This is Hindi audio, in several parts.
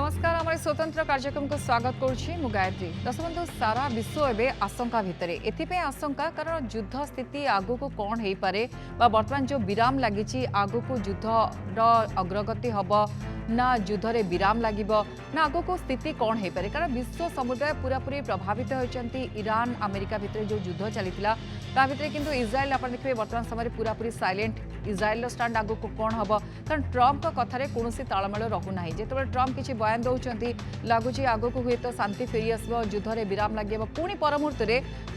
नमस्कार आम स्वतंत्र कार्यक्रम को स्वागत करुँची गायत्री। दर्शक बंधु सारा विश्व एवं आशंका भितर एथपाई आशंका कारण युद्ध स्थिति आगु को कौन हो पारे बर्तमान जो विराम लगी आगु को युद्ध अग्रगति हम ना युद्धरे विराम लगे ना आगु को स्थिति कौन हो पारे कारण विश्व समुदाय पूरापूरी प्रभावित होती ईरान अमेरिका भितर जो युद्ध चलता ता भितर किंतु इज्राएल आप देखिए वर्तमान समय पूरापूरी साइलेंट इज्राएल स्टाण्ड आगु को कौन हम कारण ट्रम्प कथार कौन तालमेल रहूना जिते ट्रम्प किसी बयान दौरान लगुच आग को हुए तो शांति फेरी आस युद्धरे विराम लगे पुणी पर मुहूर्त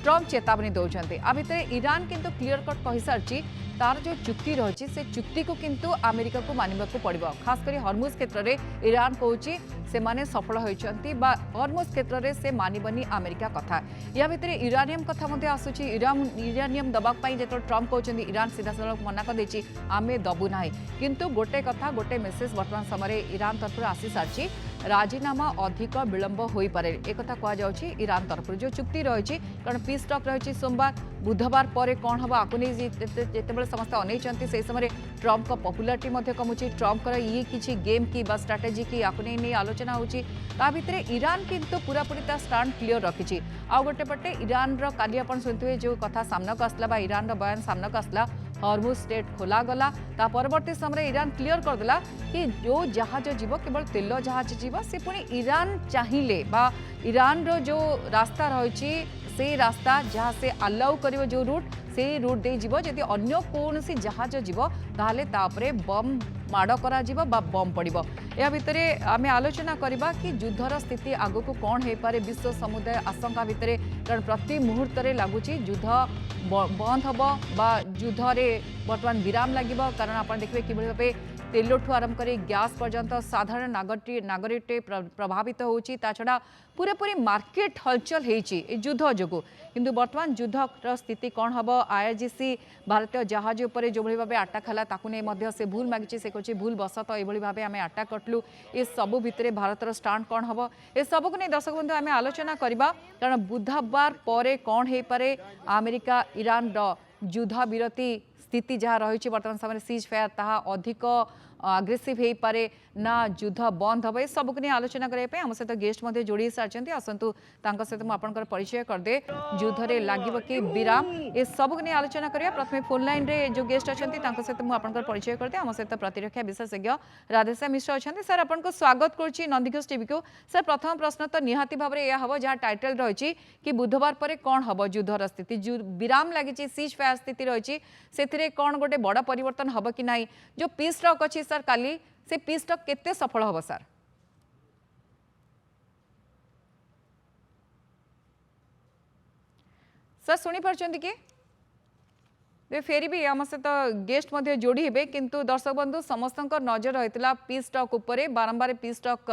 ट्रम्प चेतावनी दौरान आ भितर ईरान किंतु क्लीयर कट कही सारी तार जो चुक्ति रही से चुक्ति को किंतु अमेरिका को मानवाक पड़ो खासकर हरमुज क्षेत्र में ईरान कहूँ से माने सफल होती हरमुज क्षेत्र में से मानवनी अमेरिका कथा या भितर यूरानियम कथा आसूची यूरानियम दवाई जो ट्रम्प कहते ईरान सीधा साल मना कर आमे दबू ना किंतु गोटे कथा गोटे मेसेज वर्तमान समय ईरान तरफ आसी सारी राजीनामा अधिक विलंब हो पारे एक कहुच्छी ईरान तरफ जो चुक्ति रही कारण पीस टॉक रही सोमवार बुधवार पर कौन हम आपको नहीं जिते समस्त अनेक से समय ट्रम्प पपुलारिटी कमुची ट्रम्प ये किसी गेम की स्ट्राटेजी की आपको नहीं आलोचना होती भितर ईरान किंतु पूरापूरी स्टाण्ड क्लीयर रखी आउ गोटे पटे ईरान काली आप शुणुवे जो कथा सामना को आसला ईरान बयान सामना को आसला हरमुज स्टेट खोला गला ता परवर्ती समय ईरान क्लीयर करदेला कि जो जहाज जीव केवल तेल जहाज जीव से पुणी ईरान चाहिए ईरान रो जो रास्ता रही से रास्ता जहाँ से अलाउ कर जो रूट से रूट दे जीव जदि अन्य कौन सी जहाज जीव ताहले तापरे बम माड़ करा जीव बा बम पड़िबो या भितर आमे आलोचना करबा कि युद्धर स्थिति आगो को कौन हो पारे विश्व समुदाय आशंका भितर कारण प्रति मुहूर्त लगुच युद्ध बंद हम बा युद्धरे बर्तमान विराम लगे कारण आप देखिए कि भाव तेलठू आरंभ कर गैस पर्यंत साधारण नागरिक प्रभावित होची ता छड़ा पूरेपूरी मार्केट हलचल होती युद्ध जो किंतु वर्तमान युद्धर स्थिति कौन हम आईआरजीसी भारतीय जहाज उपर जो भाव आटाक है ताकू नहीं से भूल मागी से कहे भूल बसत ये भाव आम आटाक कटलु ये सबू भितर भारतर स्टाण्ड कौन हम ये सबू को नहीं दर्शक बंधु आम आलोचना करवा कारण बुधवार पर कौन हो पारे अमेरिका ईरान युद्ध विरति स्थिति जहाँ रही वर्तमान समय सीज फायर ता अधिक अग्रेसिव हो पारे ना युद्ध बंद हम ये सबको नहीं आलोचना करने आम सहित गेस्ट जोड़ी सारी आसतु सहित मुझे परिचय करदे युद्धरे लगे कि विराम ये सबको नहीं आलोचना करिया प्रथम फोन लाइन रे जो गेस्ट अच्छा सहित मुझे परिचय करदे आम सहित प्रतिरक्षा विशेषज्ञ राधेश्याम मिश्र अच्छा सर आपको स्वागत करुच्ची नंदीघोष टीवी को सर प्रथम प्रश्न तो निहाती भाव में यह हम जहाँ टाइटल रही कि बुधवार पर कौन हम युद्धर स्थिति विराम लगी सीज फायर स्थिति रही से कौन गोटे बड़ परिवर्तन हम कि ना जो पीस टॉक अच्छी सर काली से पीस टॉक केते सफल हम सर सर शुणी पार्टी कि फेरी भी आम सहित गेस्ट जोड़ी हे किंतु दर्शक बंधु समस्त नजर रही पीस टॉक उपरे बारंबार पीस टॉक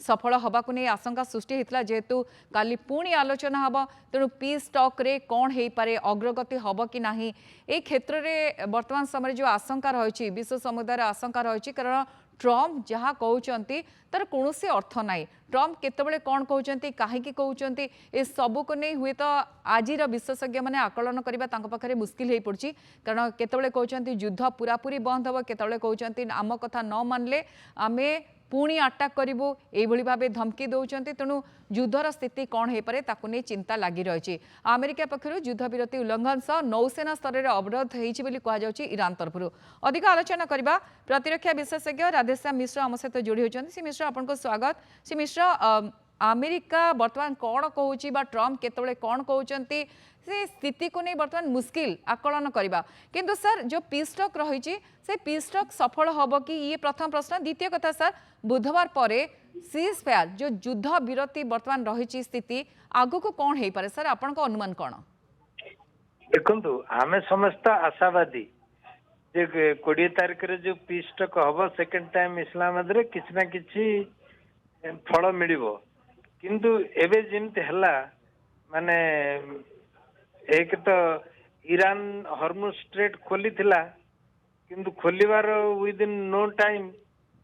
सफल हवा को नहीं आशंका सृष्टि होता जेहेतु काली पुणी आलोचना हम तेणु पीस टॉक रे कौन हो पारे अग्रगति हम कि ना ये क्षेत्र में वर्तमान समय जो आशंका रही विश्व समुदाय आशंका रही कारण ट्रम्प जहाँ कहते तार कौन से अर्थ ना ट्रम्प केतबले कौन कहते कहीं कहते ये सबू को नहीं हुए तो आज विशेषज्ञ मैंने आकलन करने मुस्किल हो पड़ी कारण केतबले कहते युद्ध पूरापूरी बंद हम केतबले कहते आम कथा न मानले आमे पुणी अटैक करूँ ये भाव धमकी दौरान तेणु युद्धर स्थिति कौन हो पारे ताकू नहीं चिंता लगी रही अमेरिका पक्षर युद्ध विरति उल्लंघन सह नौसेना स्तर में अवरोध होती ईरान तरफ अधिक आलोचना करवा प्रतिरक्षा विशेषज्ञ राधेश्याम मिश्र आम सहित जोड़ी होती से मिश्र आपको स्वागत से मिश्र अमेरिका बर्तमान कौन कहूँ ट्रम्प केतबले कौन कहते से स्थिति को नहीं बर्तमान मुस्किल आकलन करवा किंतु सर जो पीस टॉक रही से पीस टॉक सफल हम कि ये प्रथम प्रश्न द्वितीय कथा सर बुधवार पर सीज फायर जो युद्ध विरति बर्तमान रही स्थिति आगु को कौन हो पारे सर आपन को अनुमान कौन देखु आम समस्त आशावादी 20 तारिख जो पीस टॉक हम सेकेंड टाइम इस्लामाबाद रे किसी ना किसी फल मिल किंतु एबे जेमती हला माने एक तो ईरान हरमुज स्ट्रेट खोली थिला किंतु खोलिबार विदिन नो टाइम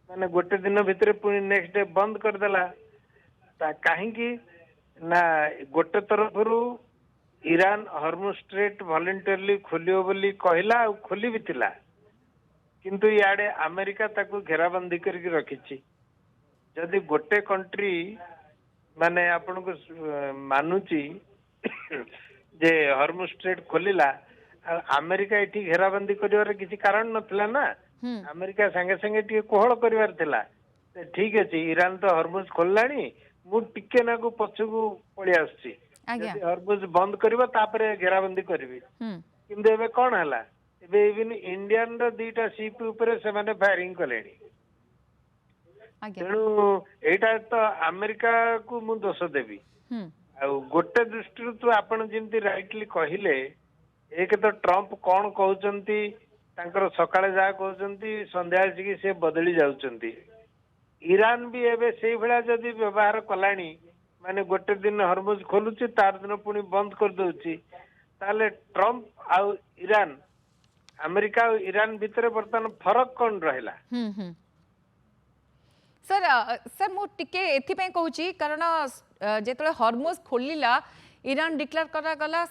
माने गोटे दिन भितर पुणी नेक्स्ट डे बंद करदेला कहीं ना गोटे तरफ ईरान हरमुज स्ट्रेट वॉलंटियरली खोलियो बोली कहला खोली भी थिला किंतु याडे अमेरिका ताकू घेराबंदी करके रखिछि जदि गोटे कंट्री माने आपन को मानुची जे हॉर्मुज स्ट्रेट खोलिला अमेरिका एठी घेराबंदी करिवार किसी कारण नथिला ना अमेरिका संगे संगे टिके कोहळ करिवार थिला ठीक अछि ईरान तो हॉर्मुज खोललानी मु टिके नाकू पछकू पळी आछी आज्ञा जदि हॉर्मुज बंद करिवो तापरे घेराबंदी करबी किंतु एबे कोन हला एबे इवन इंडियन रो दीटा शिप ऊपर से माने फायरिंग कलेनी आज्ञा तेणु एटा तो अमेरिका को मु दोष देबी गोटे दृष्टि तो आपण जेमती राइटली कहिले एक तो ट्रम्प कौन कहउचंती तांकर सकाळे जा कहउचंती संध्या आसी से बदली जाउचंती ईरान भी एबे सेई भला जदी व्यवहार कलानी माने गोटे दिन हॉर्मुज खोलुची तार दिन पुनी बंद कर दउची ताले ट्रम्प आ ईरान अमेरिका और ईरान भितर वर्तमान फरक कौन रहला सर सर मु टिके एथिपे कहूची कारण जेतले हॉर्मुज खोलिला ईरान डिक्लेयर करा गला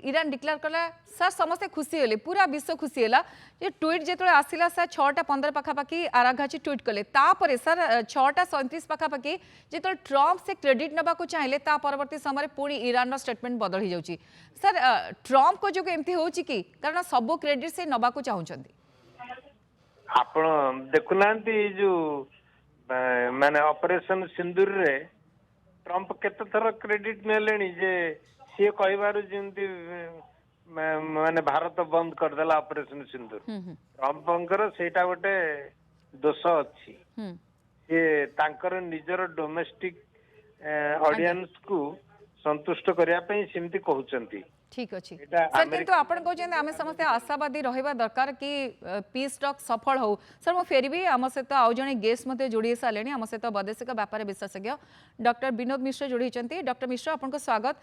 ईरान डिक्लेयर कला सर समस्त खुशी होले पूरा विश्व खुशी होला जे ट्वीट जेतले आसिला सर 6:15 पाखापाखी आराघाची ट्वीट कले तापरे सर 6:37 पाखापाखी जेतले ट्रम्प से क्रेडिट नबा को चाहिले ता परवर्ती समय पुणी ईरान रो स्टेटमेंट बदल ही जाउची सर ट्रम्प को जो एमती होची की कारण सब क्रेडिट से नबा को चाहुचंदी आपण देखुनांती जो माने ऑपरेशन सिंदूर रे ट्रम्प केते थर क्रेडिट नेलेनी जे सी कहबार जेमती माने भारत बंद कर देला ऑपरेशन सिंदूर ट्रम्पंकर सेटा गोटे दोष अछि से तांकर निजर डोमेस्टिक ऑडियंस को संतुष्ट करिया पई सिमती कहउचंती ठीक अच्छी सर किंतु आपण कहते आम समस्त आशावादी रहा दरकार कि पीस टॉक सफल हो सर मुझे फेरबी आम सहित आउ जड़े गेस्ट जोड़ी सारे आम सहित वैदेशिक व्यापार विशेषज्ञ डॉक्टर विनोद मिश्र जोड़ी डॉक्टर मिश्र आपको स्वागत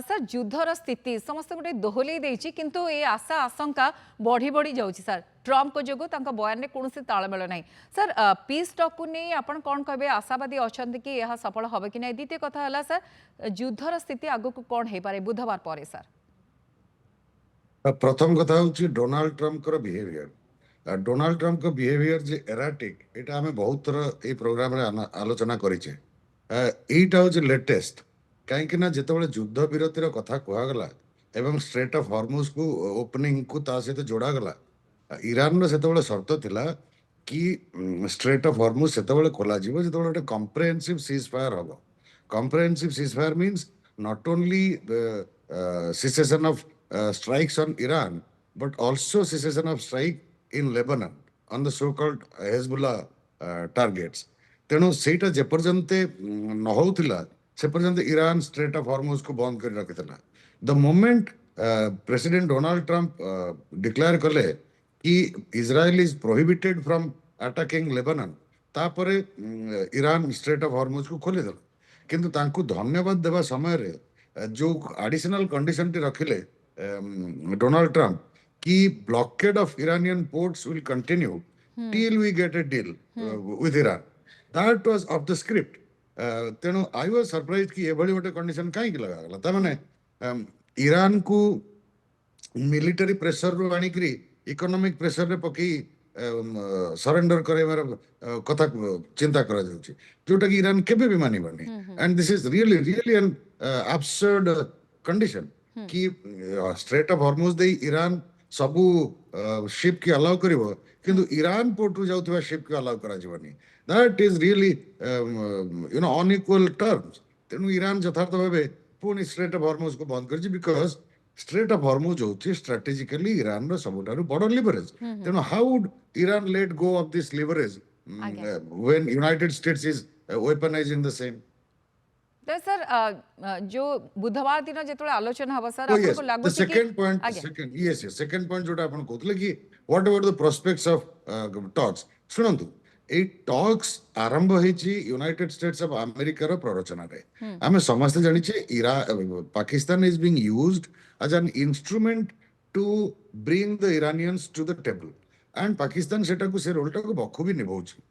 सर युद्धर स्थिति समस्त गोटे दोहल किंतु ये आशा आशंका बढ़ी बढ़ी जाऊँगी सर ट्रम्प को जो बयान में कौन तालमेल ना सर पीस टॉक को नहीं आप कौन कहे आशावादी अच्छा कि यह सफल हम कि ना द्वितीय कथा है सर युद्धर स्थिति आग को कौन हो पारे बुधवार पर सर प्रथम कथा हूँ डोनाल्ड ट्रम्प डोनाल्ड ट्रम्प को बिहेवियर जे एराटिक एटा हमें बहुत थर ए प्रोग्राम रे आलोचना करिचे एटा हूँ लेटेस्ट कहीं ना जिते युद्ध विरतिर कथा कहगला एवं स्ट्रेट ऑफ हॉर्मुज को ओपनिंग को ता सहित जोड़ा गला ईरान से शर्त थिला कि स्ट्रेट ऑफ हॉर्मुज से खोला जीवो जिते गोटे comprehensive ceasefire hmm comprehensive ceasefire means not only cessation of strikes on Iran, but also cessation of strike in Lebanon on the so-called Hezbollah targets. तेणु सेटा जेपर्यंते न होउतिला से पर्यंत ईरान स्ट्रेट ऑफ हॉर्मुज को बंद कर रखितला the moment President Donald Trump declare कले कि Israel is prohibited from attacking Lebanon तापरे ईरान स्ट्रेट ऑफ हॉर्मुज को खोली देला किंतु तांकु धन्यवाद देवा समय रे जो एडिशनल कंडीशन टी रखिले Donald Trump कि blockade of Iranian ports will continue till we get a deal with Iran. That was off the script. तेणु I was surprised कि एभली गोटे कंडीशन कहीं लगा गला ता माने ईरान को मिलिटरी प्रेशर रो आनी करी इकोनॉमिक प्रेशर रे पकी सरेंडर करैबार कथा चिंता करा जाउची जोटा कि ईरान केबे भी मानी बनी and this is really an absurd condition कि स्ट्रेट ऑफ हॉर्मुज दे ईरान सबू शिप की अलाउ करिवो किंतु ईरान पोर्ट रु जाउथबा शिप की अलाउ करा जीवनी that is really you know unequal terms तेनु ईरान यथार्थ भाबे पुनी स्ट्रेट ऑफ हॉर्मुज को बंद करछि बिकॉज़ स्ट्रेट ऑफ हॉर्मुज होछि स्ट्रेटेजिकली ईरान रो सबुठारु बड़ लिवरेज तेनु how would Iran let go of this leverage when United States is weaponizing the same तो सर जो बुधवार दिन जो आलोचना हम सर आपको लागू the second point second point जोटा आपण कहतले कि what about the prospects of talks सुनंतु ए टॉक्स आरंभ हेची यूनाइटेड स्टेट्स ऑफ अमेरिका रो प्ररचना रे हमें समस्त जानि छे Pakistan is being used as an instrument to bring the Iranians to the table and Pakistan सेटा को से रोलटा को बखूबी निभाउची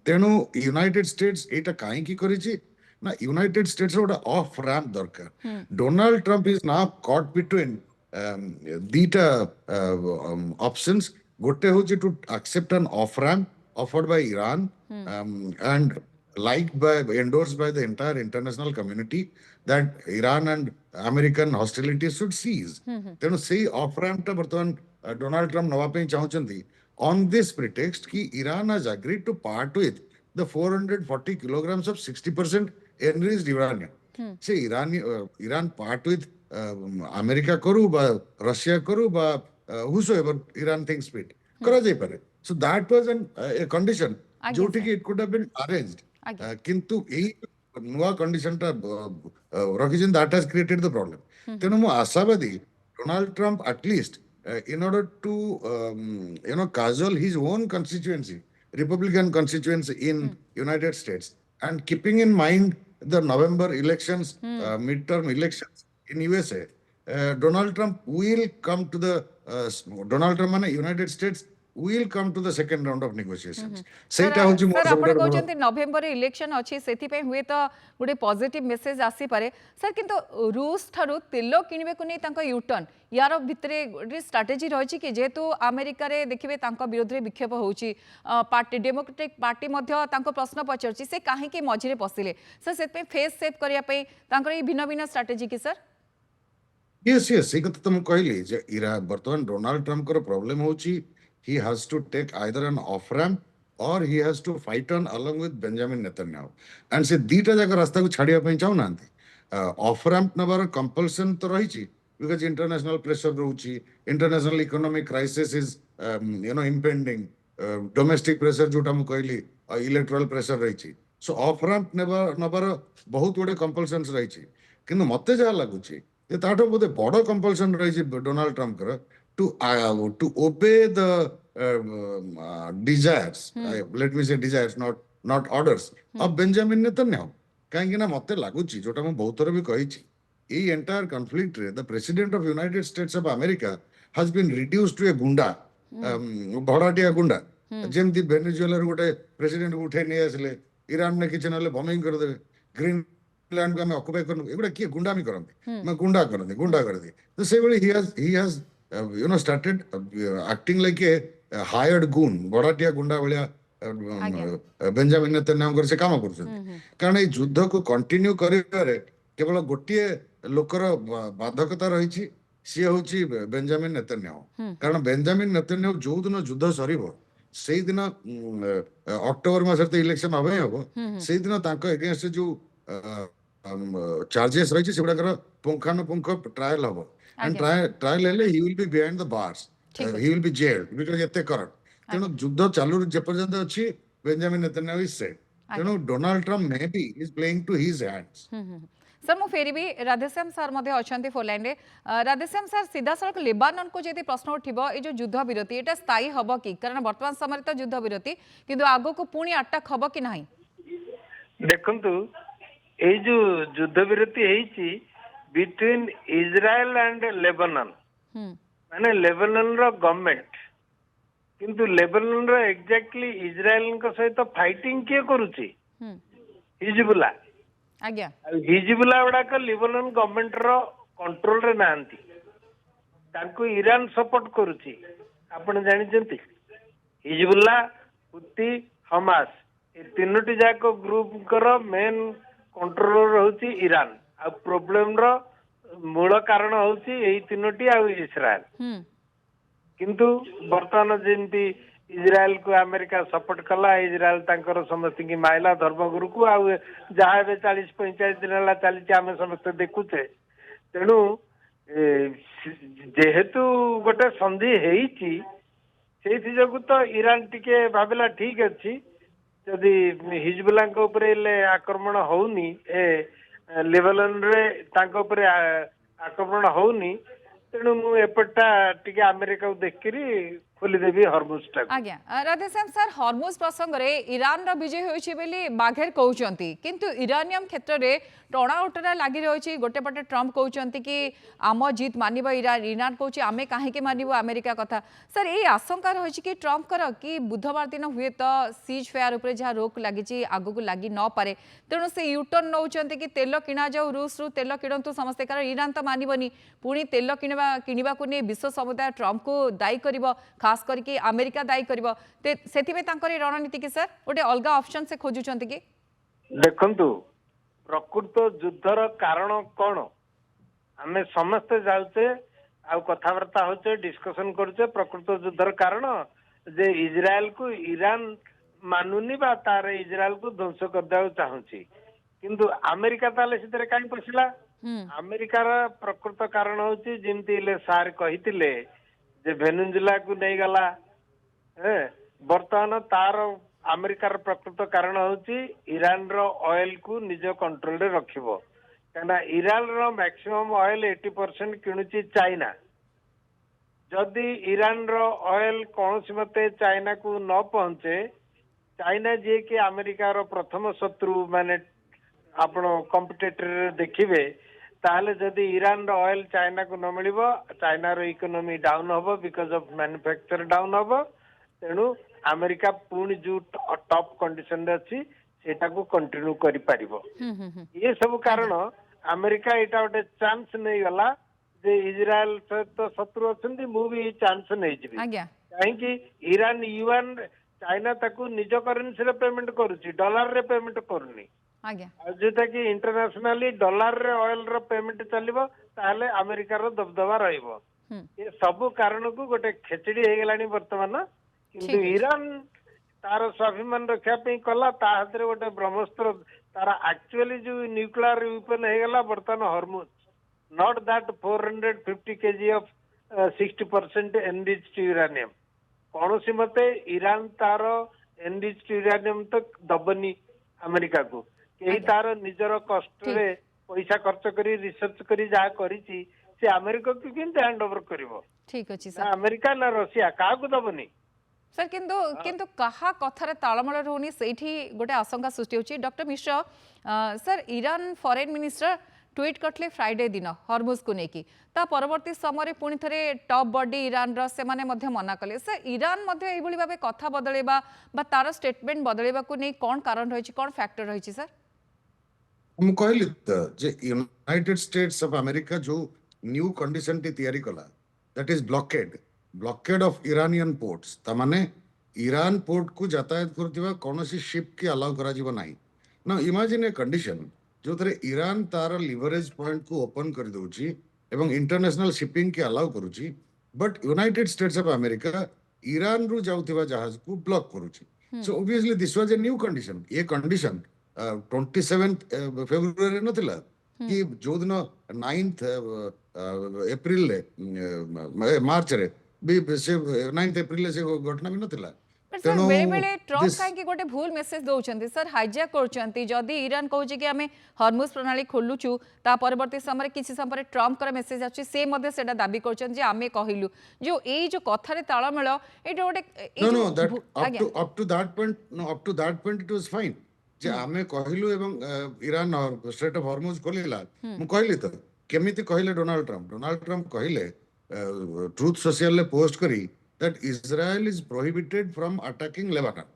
तेनु यूनाइटेड स्टेट्स एटा काहे की करिछि ना यूनाइटेड स्टेट्स रोड ऑफ रैम्प दरकार Donald Trump is now caught between दीटा ऑप्शंस गोटे होची to accept an off ramp offered by Iran and liked by, endorsed by the entire international community that Iran and American hostilities should cease. ତେଣୁ ସେଇ ଅଫ୍ ରାମ୍ପଟା ବର୍ତ୍ତମାନ ଡୋନାଲ୍ଡ ଟ୍ରମ୍ପ ନେବା ପାଇଁ ଚାହୁଁଛନ୍ତି on this pretext କି Iran has agreed to part with the 440 kilograms of 60% enriched uranium. ସେ Iran part with America करू बा Russia करू बा whosoever Iran thinks fit କରାଯାଇପାରେ. So that was a condition ଆଜ୍ଞା ଯୋଉଠି sir. କି it could have been arranged. ଆଜ୍ଞା କିନ୍ତୁ ଏଇ ନୂଆ କଣ୍ଡିସନଟା ରଖିଛନ୍ତି that has created the problem. ତେଣୁ ମୁଁ ଆଶାବାଦୀ Donald Trump at least in order to cajole his own constituency, Republican constituency in United States, and keeping in mind the November elections, midterm elections in USA, Donald Trump will come to the Donald Trump and United States will come to the second round of negotiations. ସେଇଟା ହଉଛି ମୋର सर आपण ସବୁଠାରୁ ବଡ଼ कहते नवेम्बर इलेक्शन अच्छी से हुए तो गोटे पॉजिटिव मेसेज आसी पारे सर किंतु रूस ठारू तेल किणवे को नहीं यूटर्न यार भितर गोटे स्ट्राटेजी रही कि जेहेतु अमेरिका रे देखिए विरोध में विक्षेप होची पार्टी डेमोक्रेटिक पार्टी प्रश्न पचार से कहीं मझे पशिले सर से फेस सेव करने भिन्न भिन्न स्ट्राटेजी कि सर yes ସେଇ କଥା ତ ମୁଁ କହିଲି ଯେ ବର୍ତ୍ତମାନ ଡୋନାଲ୍ଡ ଟ୍ରମ୍ପଙ୍କର ପ୍ରୋବ୍ଲେମ ହଉଛି he has to take either an off ramp or he has to fight on along with Benjamin Netanyahu and ସେ ଦିଟା ଯାକ ରାସ୍ତାକୁ ଛାଡ଼ିବା ପାଇଁ ଚାହୁଁନାହାନ୍ତି. ଅଫ୍ ରାମ୍ପ ନେବାର କମ୍ପଲସନ ତ ରହିଛି because international pressure ରହୁଛି, international economic crisis is impending, domestic pressure ଯୋଉଟା ମୁଁ କହିଲି electoral pressure ରହିଛି. so ଅଫ୍ ରାମ୍ପ ନେବାର ବହୁତ ଗୁଡ଼େ କମ୍ପଲସନ୍ସ ରହିଛି କିନ୍ତୁ ମତେ ଯାହା ଲାଗୁଛି ଯେ ତାଠୁ ବୋଧେ ବଡ଼ କମ୍ପଲସନ ରହିଛି Donald ଟ୍ରମ୍ପଙ୍କର to obey the desires, let me say desires, not orders of Benjamin Netanyahu. କାହିଁକି ନା ମତେ ଲାଗୁଛି ଯୋଉଟା ମୁଁ ବହୁତ ଥର ବି କହିଛି ଏଇ ଏଣ୍ଟାୟାର କନଫ୍ଲିକ୍ଟରେ the president of United States of America has been reduced to a goonda, ଭଡ଼ାଟିଆ ଗୁଣ୍ଡା. ଯେମିତି ଭେନେଜୁଏଲାରୁ ଗୋଟେ ପ୍ରେସିଡେଣ୍ଟକୁ ଉଠେଇ ନେଇ ଆସିଲେ, ଇରାନରେ କିଛି ନହେଲେ ବମିଂ କରିଦେବେ, ଗ୍ରୀନଲ୍ୟାଣ୍ଡକୁ ଆମେ ଅକୁପାଇ କରିନୁ, ଏଗୁଡ଼ା କିଏ ଗୁଣ୍ଡାମି କରନ୍ତି, ଗୁଣ୍ଡା କରନ୍ତି. ତ ସେଇଭଳି he has started acting like a hired goon, ଭଡ଼ାଟିଆ ଗୁଣ୍ଡା ଭଳିଆ ବେଞ୍ଜାମିନ ନେତାନ୍ୟାହୁଙ୍କର ସେ କାମ କରୁଛନ୍ତି. କାରଣ ଏଇ ଯୁଦ୍ଧକୁ କଣ୍ଟିନ୍ୟୁ କରିବାରେ କେବଳ ଗୋଟିଏ ଲୋକର ବାଧକତା ରହିଛି, ସିଏ ହଉଛି ବେଞ୍ଜାମିନ ନେତାନ୍ୟାହୁ. କାରଣ ବେଞ୍ଜାମିନ ନେତାନ୍ୟାହୁ ଯୋଉଦିନ ଯୁଦ୍ଧ ସରିବ ସେଇଦିନ ଅକ୍ଟୋବର ମାସରେ ତ ଇଲେକ୍ସନ ହବ ହିଁ ହବ, ସେଇଦିନ ତାଙ୍କ ଏଗେନଷ୍ଟ ଯୋଉ ଚାର୍ଜେସ୍ ରହିଛି ସେଗୁଡାକର ପୁଙ୍ଖାନୁପୁଙ୍ଖ ଟ୍ରାଏଲ ହବ. and trial ହେଲେ he will be behind the bars, he will be jailed because ଏତେ କରପ୍ଟ. ତେଣୁ ଯୁଦ୍ଧ ଚାଲୁ ଯେପର୍ଯ୍ୟନ୍ତ ଅଛି ବେଞ୍ଜାମିନ ନେତାନ୍ୟାହୁ is safe. ତେଣୁ Donald Trump May B is playing to his hands. Sir मु फेरबी राधेश्याम सर अच्छा फोन लाइन रे. राधेश्याम सर सीधा सड़क लेबानन को जदि प्रश्न उठिबो ए जो युद्ध विरति एटा स्थायी हबो कि, कारण वर्तमान समय तो युद्ध विरति किंतु आगो को पुणी अटैक हबो कि नहीं? देखंतु ए जो युद्ध विरति हेची बिटवीन इजराइल एंड लेबनान, माने लेबनान रो गवर्नमेंट किंतु लेबनान रो एग्जैक्टली इजराइल को सहित फाइटिंग के करूची हिजबुल्ला. आज्ञा हिजबुल्ला गुड़ाक लेबनान गवर्नमेंट रो कंट्रोल रे नांती, तांको ईरान सपोर्ट करूची. आपण जानिचंती हिजबुल्ला, हुती, हमास ए तीनोटी जाक ग्रुप करो मेन कंट्रोल रहउची ईरान. आ प्रॉब्लम रो मूल कारण होची एही तीनोटी आ इस्राएल. किंतु वर्तमान जेंती इजराइल को अमेरिका सपोर्ट कला, इजराइल तांकर समस्त की माइला धर्मगुरु को आ जहाँ 40-45 दिन है चली आम समस्त देखुचे. तेणु जेहेतु गोटे संधि हेची से तो ईरान टिके भाविला ठीक अच्छी जदि हिजबुल्ला आक्रमण होनी लेबनान रे तांको उपरे आक्रमण होनी. तेणु मु एपटा टिके अमेरिका को देखिरी खोलीदेवी हॉर्मुज टा. आज्ञा राधेश्याम सर हॉर्मुज प्रसंग रे ईरान रो विजय होइछि बेली बाघेर कहउचंती, किंतु इरानियम क्षेत्र रे टणा उटरा लागि रहिछि. गोटे पटे ट्रम्प कहउचंती कि आम जीत मानिबो ईरान, ईरान कहउछि आमे काहे के मानिबो अमेरिका कथा. सर ए आशंका रहिछि कि ट्रम्प कर कि बुधवार दिन हुए तो सीज फायर उपरे जहा रोक लागिछि आगु को लागि न पारे, तेणु से यूटर्न नउचंती कि तेल किना जाऊ, रूस रु तेल किणंतु समस्ते, कारण ईरान तो मानिबनी. पुणी तेल किणवा को नहीं विश्व समुदाय ट्रम्प को दायी करिबो, खास करके अमेरिका दायी करिबो. सेथिबे तांकर रणनीति कि सर गोटे अलगा ऑप्शन से खोजुचंती कि ଦେଖନ୍ତୁ ପ୍ରକୃତ ଯୁଦ୍ଧର କାରଣ କଣ ଆମେ ସମସ୍ତେ ଯାଉଛେ ଆଉ କଥାବାର୍ତ୍ତା ହଉଛେ ଡିସ୍କସନ କରୁଛେ ପ୍ରକୃତ ଯୁଦ୍ଧର କାରଣ ଯେ ଇସ୍ରାଏଲ କୁ ଇରାନ ମାନୁନି ବା ତାର ଇସ୍ରାଏଲ କୁ ଧ୍ୱଂସ କରିଦେବାକୁ ଚାହୁଁଛି କିନ୍ତୁ ଆମେରିକା ତାହେଲେ ସେଥିରେ କାହିଁ ପଶିଲା ହୁଁ ଆମେରିକାର ପ୍ରକୃତ କାରଣ ହଉଛି ଯେମିତି ସାର୍ କହିଥିଲେ ଯେ ଭେନେଜୁଲାକୁ ନେଇଗଲା ବର୍ତ୍ତମାନ ତାର ଆମେରିକାର ପ୍ରକୃତ କାରଣ ହଉଛି ଇରାନର ଅଏଲ କୁ ନିଜ କଣ୍ଟ୍ରୋଲରେ ରଖିବ କାହିଁକିନା ଇରାନର ମ୍ୟାକ୍ସିମମ୍ ଅଏଲ 80% କିଣୁଛି ଚାଇନା ଯଦି ଇରାନର ଅଏଲ କୌଣସି ମତେ ଚାଇନାକୁ ନ ପହଞ୍ଚେ ଚାଇନା ଯିଏକି ଆମେରିକାର ପ୍ରଥମ ଶତ୍ରୁ ମାନେ ଆପଣ କମ୍ପିଟେଟରରେ ଦେଖିବେ ତାହେଲେ ଯଦି ଇରାନର ଅଏଲ ଚାଇନାକୁ ନ ମିଳିବ ଚାଇନାର ଇକୋନୋମି ଡାଉନ ହବ ବିକଜ ଅଫ ମ୍ୟାନୁଫ୍ୟାକ୍ଚର ଡାଉନ ହବ ତେଣୁ ଆମେରିକା ପୁଣି ଯୋଉ ଟପ୍ କଣ୍ଡିସନରେ ଅଛି ସେଟାକୁ କଣ୍ଟିନ୍ୟୁ କରିପାରିବ ହୁଁ ହୁଁ ହୁଁ ये सब कारण अमेरिका एटा गोटे चांस नहीं गला जे इजराइल सहित शत्रु अच्छा मु भी चांस नहीं जी आज्ञा कहीं इरान युआन चाइना ताकू निज करेन्सी रे पेमेंट करुची डॉलर रे पेमेंट करूनी आज्ञा जोटा कि इंटरनेशनली डॉलर रे ऑयल रो पेमेंट चलिबो ताहले अमेरिका रो दबदबा रहइबो हम्म ये सब कारण को गोटे खेचड़ी हो गलानी वर्तमान किंतु ठीक अछि। ईरान तार स्वाभिमान रक्षा पे कला ता हाथ रे गोटे ब्रह्मस्त्र तार एक्चुअली जो न्यूक्लियर वेपन हो गला वर्तमान Hormuz not that 450 KG of 60% enriched uranium कौन मते ईरान तार एनरिच्ड यूरेनियम तो दबनी अमेरिका को कहीं तार निजर कष्ट रे पैसा खर्च करी रिसर्च करी जहाँ करिछि से अमेरिका को केमते हैंड ओवर करिवो ठीक अछि ना सर अमेरिका ना रशिया काहाकू दबनी सर किंतु किंतु कहा कथार तालमेल रोनी सेठी गोटे आशंका सृष्टि होची doctor Mishra sir Iran foreign minister tweet करले फ्राइडे दिन हॉर्मुज को लेकिन ता परवर्ती समय पुणी थे टॉप बॉडी ईरान से माने मध्य मना कले सर ईरान मध्य एभली भाबे कथा बदलेबा बा तार स्टेटमेंट बदलेबा को नहीं कौन कारण रही कौन फैक्टर रही सर हम कहली तो जे यूनाइटेड स्टेट्स ऑफ अमेरिका जो न्यू कंडीशन टी तैयारी कला that is blockade of Iranian ports ता माने ईरान पोर्ट को यातायात करथिबा कोनोसी शिप के अलाउ करा जीव नाही ना इमेजिन ए कंडीशन जो थरे ईरान तार लिवरेज पॉइंट को ओपन कर दोची एवं इंटरनेशनल शिपिंग के अलाउ करूची but United States of America Iran रु जाउथिबा जहाज को ब्लॉक करूची so obviously this was a new condition ये कंडीशन 27 फेब्रुआरी नथिला कि जो दिन 9th एप्रिल मार्च रे भी से 9th एप्रिल से घटना भी नथिला पर सर बेले बेले ट्रम्प काहे गोटे भूल मेसेज दौरान सर हाइजैक कर जदि ईरान कहूँ कि आम हॉर्मुज प्रणाली खोलुचु ता परवर्ती समय किसी समय ट्रम्प कर मेसेज आछी से मध्य सेटा दाबी करछन जे आमे कहिलु जो एई जो कथारे ताळमेळ एटा गोटे know that up to that point it was fine जे आमे कहिलु एवं ईरान स्ट्रेट ऑफ हॉर्मुज खोलिला मु कहली तो केमिति कहिले डोनाल्ड ट्रम्प कहिले ट्रुथ सोशल ले पोस्ट करी that Israel is prohibited from attacking Lebanon.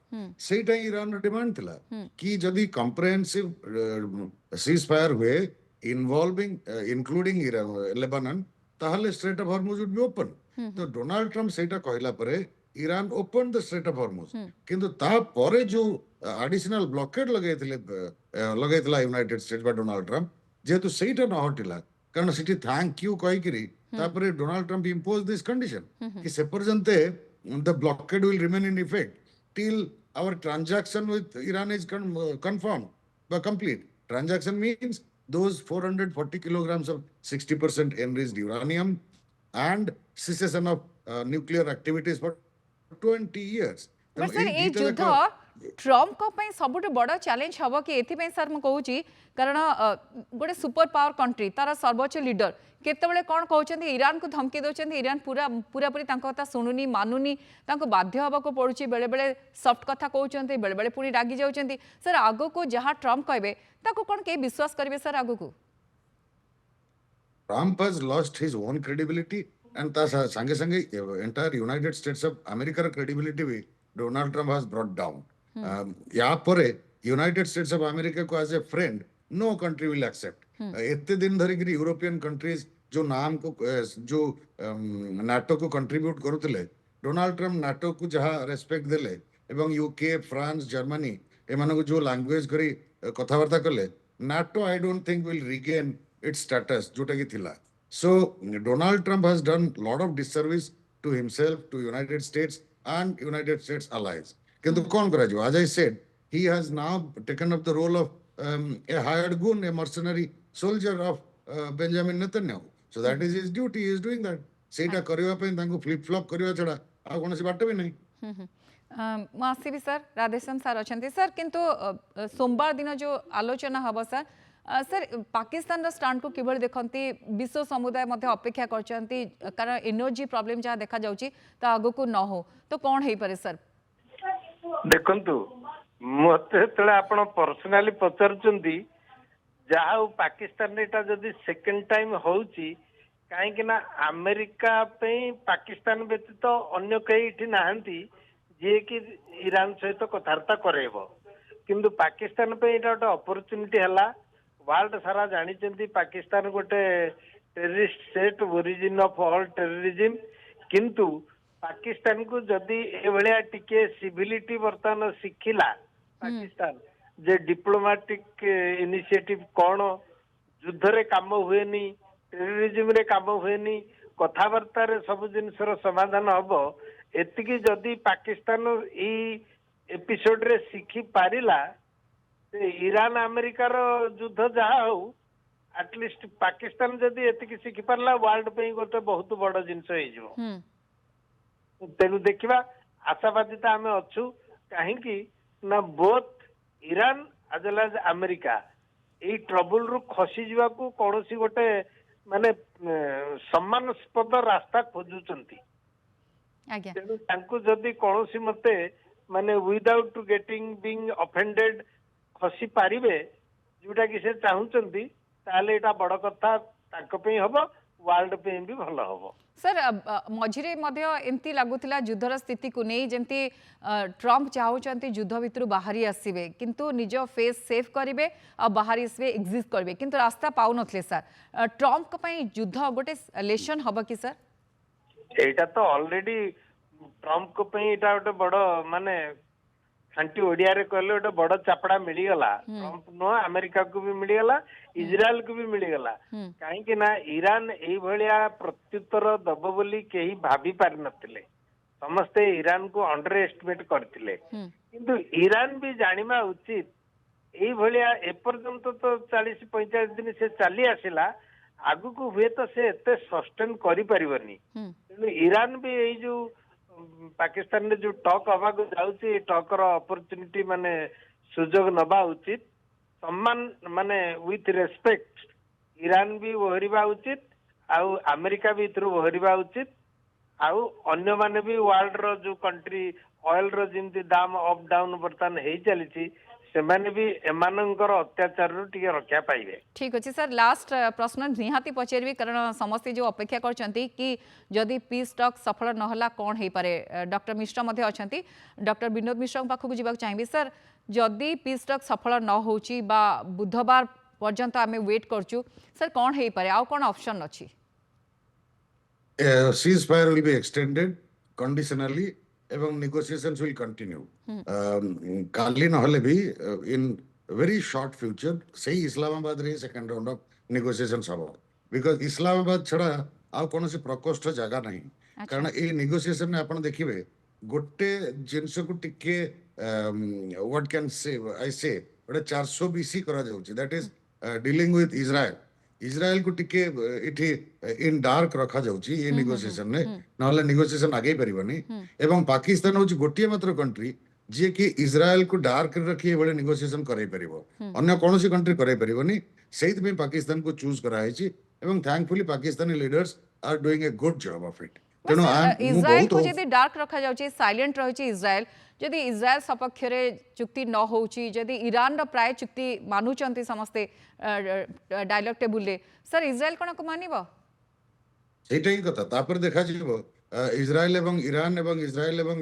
सेटा ईरान डिमांड थिला कि जदि comprehensive ceasefire हुए involving including Lebanon ताहले Strait of Hormuz would be open. तो डोनाल्ड ट्रम्प सेटा कहला परे Iran open the straight of Hormuz किंतु ता परे जो एडिशनल ब्लॉकेड लगेतिला यूनाइटेड स्टेट्स बा डोनाल्ड ट्रम्प जेतु सेटा न हटिला कारण सिटी थैंक यू कहि करी तापरे Donald Trump impose this condition कि से पर्यंते the blockade will remain in effect till our transaction with Iran is confirmed but complete transaction means those 440 kilograms of 60% enriched uranium and cessation of nuclear activities for 20 years but sir ये युद्ध ट्रम्प को पई सबुठ बड़ चैलेंज हबो कि एथि सर मु कहूची कारण गोटे सुपर पावर कंट्री तार सर्वोच्च लीडर केतेबेले कौन कहते ईरान को धमकी दौरान ईरान पूरा पूरा पूरी कथा शुणुनी मानुनी बाध्य हवा को पड़ुची बेले बेले सफ्ट कथा कहते बेले बेले पुणी रागी जाउछंती सर आगो को जहाँ ट्रम्प कहबे ताको कौन के विश्वास करेंगे सर आगो को Trump has lost his own credibility and ता संगे संगे entire United States of America credibility भी Donald Trump has brought down. यहाँ पर United States of America को as a friend no country will accept. इतने दिन धरी कि यूरोपियन कंट्रीज जो नाम को जो नाटो को कंट्रीब्यूट करुले डोनाल्ड ट्रम्प नाटो को जहाँ रेस्पेक्ट देले एवं यूके फ्रांस जर्मनी एमान को जो लैंग्वेज करी कथबार्ता कले NATO I don't think will regain its status जोटा कि थिला so Donald Trump has done lot of disservice to himself to United States and United States alliance किंतु कौन करा जो as I said he has now taken up the role of a hired goon a mercenary soldier of Benjamin Netanyahu so that is his duty he is doing that ସେଇଟା କରିବା ପାଇଁ ତାଙ୍କୁ ଫ୍ଲିପ୍ ଫ୍ଲପ୍ କରିବା ଛଡ଼ା ଆଉ କୌଣସି ବାଟ ବି ନାହିଁ ମୁଁ ଆସିବି ସାର୍ ରାଧେଶ୍ୟାମ ସାର୍ ଅଛନ୍ତି ସାର୍ କିନ୍ତୁ ସୋମବାର ଦିନ ଯେଉଁ ଆଲୋଚନା ହେବ ସାର୍ ସାର୍ ପାକିସ୍ତାନର ଷ୍ଟାଣ୍ଡକୁ କିଭଳି ଦେଖନ୍ତି ବିଶ୍ୱ ସମୁଦାୟ ମଧ୍ୟ ଅପେକ୍ଷା କରିଛନ୍ତି କାରଣ ଏନର୍ଜି ପ୍ରୋବ୍ଲେମ୍ ଯାହା ଦେଖାଯାଉଛି ତା ଆଗକୁ ନ ହଉ ତ କ'ଣ ହେଇପାରେ ସାର୍ ଦେଖନ୍ତୁ ମତେ ଯେତେବେଳେ ଆପଣ ପର୍ସନାଲି ପଚାରୁଛନ୍ତି ଯାହା ହଉ ପାକିସ୍ତାନରେ ଏଇଟା ଯଦି ସେକେଣ୍ଡ ଟାଇମ୍ ହଉଛି କାହିଁକି ନା ଆମେରିକା ପାଇଁ ପାକିସ୍ତାନ ବ୍ୟତୀତ ଅନ୍ୟ କେହି ଏଠି ନାହାନ୍ତି ଯିଏକି ଇରାନ ସହିତ କଥାବାର୍ତ୍ତା କରେଇବ କିନ୍ତୁ ପାକିସ୍ତାନ ପାଇଁ ଏଇଟା ଗୋଟେ ଅପରଚ୍ୟୁନିଟି ହେଲା ୱାର୍ଲଡ ସାରା ଜାଣିଛନ୍ତି ପାକିସ୍ତାନ ଗୋଟେ terrorist state origin of all terrorism କିନ୍ତୁ ପାକିସ୍ତାନକୁ ଯଦି ଏଭଳିଆ ଟିକେ ସିଭିଲିଟି ବର୍ତ୍ତମାନ ଶିଖିଲା ପାକିସ୍ତାନ ଯେ ଡିପ୍ଲୋମାଟିକ ଇନିସିଏଟିଭ କ'ଣ ଯୁଦ୍ଧରେ କାମ ହୁଏନି ଟେରରିଜିମରେ କାମ ହୁଏନି କଥାବାର୍ତ୍ତାରେ ସବୁ ଜିନିଷର ସମାଧାନ ହବ ଏତିକି ଯଦି ପାକିସ୍ତାନ ଏଇ ଏପିସୋଡରେ ଶିଖି ପାରିଲା ଇରାନ ଆମେରିକାର ଯୁଦ୍ଧ ଯାହା ହଉ ଆଟଲିଷ୍ଟ ପାକିସ୍ତାନ ଯଦି ଏତିକି ଶିଖି ପାରିଲା ୱାର୍ଲଡ ପାଇଁ ଗୋଟେ ବହୁତ ବଡ ଜିନିଷ ହେଇଯିବ ତେଣୁ ଦେଖିବା ଆଶାବାଦିତା ଆମେ ଅଛୁ କାହିଁକି ନା ବୋଥ ଇରାନ ଆଜ ୱେଲ୍ ଆଜ ଆମେରିକା ଏଇ ଟ୍ରବୁଲରୁ ଖସି ଯିବାକୁ କୌଣସି ଗୋଟେ ମାନେ ସମ୍ମାନସ୍ପଦ ରାସ୍ତା ଖୋଜୁଛନ୍ତି ତେଣୁ ତାଙ୍କୁ ଯଦି କୌଣସି ମତେ ମାନେ ୱିଦାଉଟ ଗେଟିଂ ବିଙ୍ଗ ଅଫେଣ୍ଡେଡ ଖସି ପାରିବେ ଯୋଉଟା କି ସେ ଚାହୁଁଛନ୍ତି ତାହେଲେ ଏଇଟା ବଡ କଥା ତାଙ୍କ ପାଇଁ ହବ ୱାର୍ଲଡ ପାଇଁ ବି ଭଲ ହବ सर मझिरे एमती लगुला युद्धर स्थिति को नहीं जमती ट्रम्प चाहते युद्ध भितर बाहरी आसवे किंतु निज फेस सेफ करेंगे आ बाहरी आसवे एक्जिस्ट करेंगे किंतु रास्ता पाऊ नथिले सर ट्रम्प युद्ध गोटे लेसन हम कि सर एटा तो ऑलरेडी ट्रम्प को गोटे बड़ माने खांटी ओडिया रे कहले गोटे बड़ चापड़ा मिलीगला ट्रम्प नो अमेरिका को भी मिलीगला इजराइल को भी मिलीगला कहीं ना ईरान एई भलिया प्रत्युत्तर दब बोली केही भाभी पार नथिले समस्ते ईरान को अंडर एस्टिमेट करथिले किंतु ईरान भी जानिबा उचित एई भलिया एपर्यंत तो 40-45 दिन से चली आसिला आगु को हुए तो से एते सस्टेन करि परिबनी ईरान भी एई जो पाकिस्तान में जो टॉक हवा को जाउची टॉक रो अपॉर्चुनिटी माने सुजोग नबा उचित सम्मान माने विथ रेस्पेक्ट ईरान भी ओहरिबा उचित आउ अमेरिका भी इथरु ओहरिबा उचित आउ अन्य माने भी वर्ल्ड रो जो कंट्री ऑयल रो जिंती दाम अप डाउन बर्तन हेई चलीची सेमाने भी एमानंकर अत्याचार रु टिके रक्षा पाइबे ठीक अछि सर लास्ट प्रश्न निहाती पचारबी कारण समस्त जो अपेक्षा करछंती कि जदि पीस टॉक सफल नहला कोन हेई पारे डॉक्टर मिश्रा मध्ये अछंती डॉक्टर विनोद मिश्रा पाखु जिबाक चाहिबी सर जदि पीस टॉक सफल न होची बा बुधवार पर्यंत आमे वेट करछु सर कोन हेई पारे आ कोन ऑप्शन अछि ceasefire will be extended conditionally এবং negotiations will continue কালি নহলে भी in very short future সেই ইসলামাবাদ রে সেকেন্ড রাউন্ড অফ negotiations হবো because ইসলামাবাদ ছড়া ଆଉ କୌଣସି ପ୍ରକୋଷ୍ଠ ଜାଗା ନାହିଁ କାରଣ ଏଇ negotiation ରେ ଆପଣ ଦେଖିବେ ଗୋଟେ ଜିନିଷକୁ ଟିକେ what can say I say ଗୋଟେ 400 BC କରାଯାଉଛି that is dealing with Israel को टिके इठी इन डार्क रखा जाउची ये नेगोशिएशन ने नहले नेगोशिएशन आगे परिबनी एवं पाकिस्तान होची गोटिए मात्र कंट्री जे कि इजराइल को डार्क रखी बड़े नेगोशिएशन कराई परिबो अन्य कोनोसी कंट्री कराई परिबनी सेहित में पाकिस्तान को चूज कराइची एवं thankfully Pakistani leaders are doing a good job of it तेनो इजराइल को जदि डार्क रखा जाउची साइलेंट रहिची इजराइल जदि इजराइल सपक्ष रे चुक्ति न होउची जदि ईरान रो प्राय चुक्ति मानुचंती समस्ते डायलॉग टेबल रे सर इजराइल कोन को मानिबो सेटा ही कथा तापर देखा जिवो इजराइल एवं ईरान एवं इजराइल एवं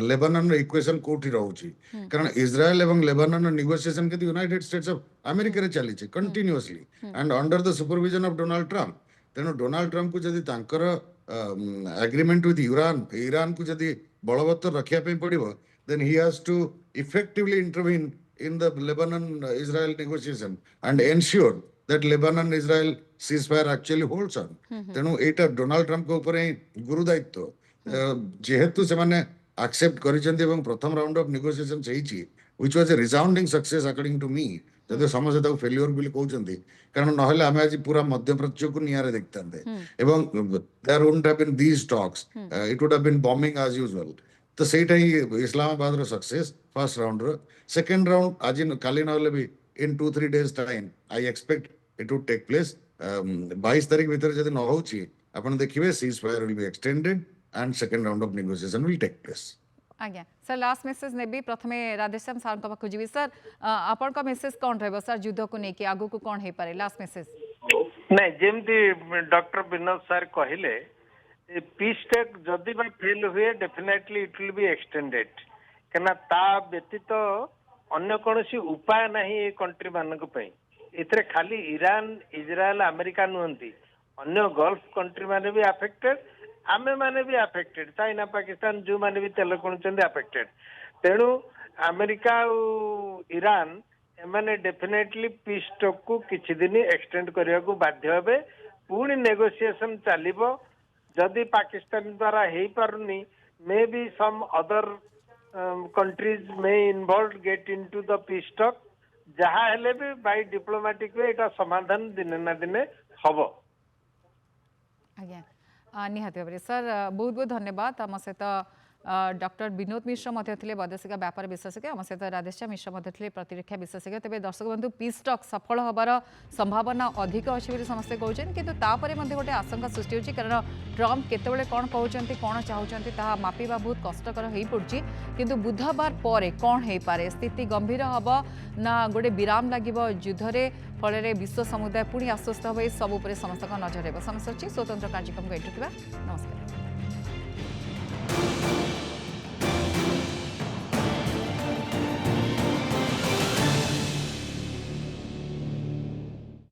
लेबानन रो इक्वेशन कोठी रहउची कारण इजराइल एवं लेबानन रो नेगोशिएशन के यूनाइटेड स्टेट्स ऑफ अमेरिका रे चली छि continuously and under the supervision of Donald Trump तेनो डोनाल्ड ट्रम्प को जदि तांकर एग्रीमेंट विथ ईरान को जदि बलवत्तर रखिया पे पड़िबो then he has to effectively intervene in the Lebanon-Israel negotiation and ensure that Lebanon-Israel ceasefire actually holds on. ତେଣୁ ଏଇଟା ଡୋନାଲ୍ଡ ଟ୍ରମ୍ପଙ୍କ ଉପରେ ଗୁରୁ ଦାୟିତ୍ୱ ଯେହେତୁ ସେମାନେ ଆକ୍ସେପ୍ଟ କରିଛନ୍ତି ଏବଂ ପ୍ରଥମ ରାଉଣ୍ଡ ଅଫ୍ ନେଗୋସିଏସନ ହେଇଛି which was a resounding success according to me ଯଦି ସମସ୍ତେ ତାକୁ ଫେଲିଓର ବୋଲି କହୁଛନ୍ତି କାରଣ ନହେଲେ ଆମେ ଆଜି ପୁରା ମଧ୍ୟପ୍ରାଚ୍ୟକୁ ନିଆଁରେ ଦେଖିଥାନ୍ତେ ଏବଂ there wouldn't have been these talks it would have been bombing as usual ତ ସେଇଟା ହିଁ ଇସଲାମାବାଦର ସକ୍ସେସ୍ ଫାର୍ଷ୍ଟ ରାଉଣ୍ଡର ସେକେଣ୍ଡ ରାଉଣ୍ଡ ଆଜି କାଲି ନହେଲେ ବି in 2-3 days time I expect it would take place 22 ତାରିଖ ଭିତରେ ଯଦି ନ ହଉଛି ଆପଣ ଦେଖିବେ ceasefire will be extended and second round of negotiation will take place. आज्ञा सर लास्ट मेसेज नेबी प्रथमे राधेश्याम सार पाखु जी सर आपण का मेसेज कौन रहबो सर युद्ध को लेके आगु को कौन हे पारे लास्ट मेसेज नहीं जेमती डॉक्टर विनोद सर कहले पीस टेक जदि बा फेल हुए definitely it will be extended कना ता व्यतीत अन्य कोनोसी उपाय नहीं ए कंट्री मानक पई इतरे खाली ईरान इजराइल अमेरिका नुहंती अन्य गल्फ कंट्री माने भी अफेक्टेड आमे माने भी अफेक्टेड चाइना पाकिस्तान जो माने भी तेल कोणचंदी अफेक्टेड तेणु अमेरिका ईरान एमाने डेफिनेटली पीस टॉक को किछि दिन एक्सटेंड करिया को बाध्य हेबे पुणी नेगोशिएशन चलिबो जदि पाकिस्तान द्वारा हेई पारुनी maybe some other countries may involve get into the peace talk जहा हेले भी बाय डिप्लोमेटिक वे एटा समाधान दिने ना दिने हबो आज्ञा निहाती भाव सर बहुत बहुत धन्यवाद आम सहित डॉक्टर विनोद मिश्र वैदेशिक व्यापार विशेषज्ञ आम सहित राधेश्याम मिश्र प्रतिरक्षा विशेषज्ञ तेज दर्शक बंधु पीस टॉक सफल होबार संभावना अधिक अच्छी समस्ते कहते किंतु तापर गोटे आशंका सृष्टि होती कारण ट्रम्प केतबेले कौन कहते कौन चाहते मापिबा बहुत कष्टकर हो पड़ी किंतु बुधवार पर कौन हो पारे स्थिति गंभीर हम ना गोटे विराम लगे युद्ध फल विश्व समुदाय पुणी आश्वस्त हो सब समस्त नजर रहा समस्या स्वतंत्र कार्यक्रम को एंटुवा नमस्कार।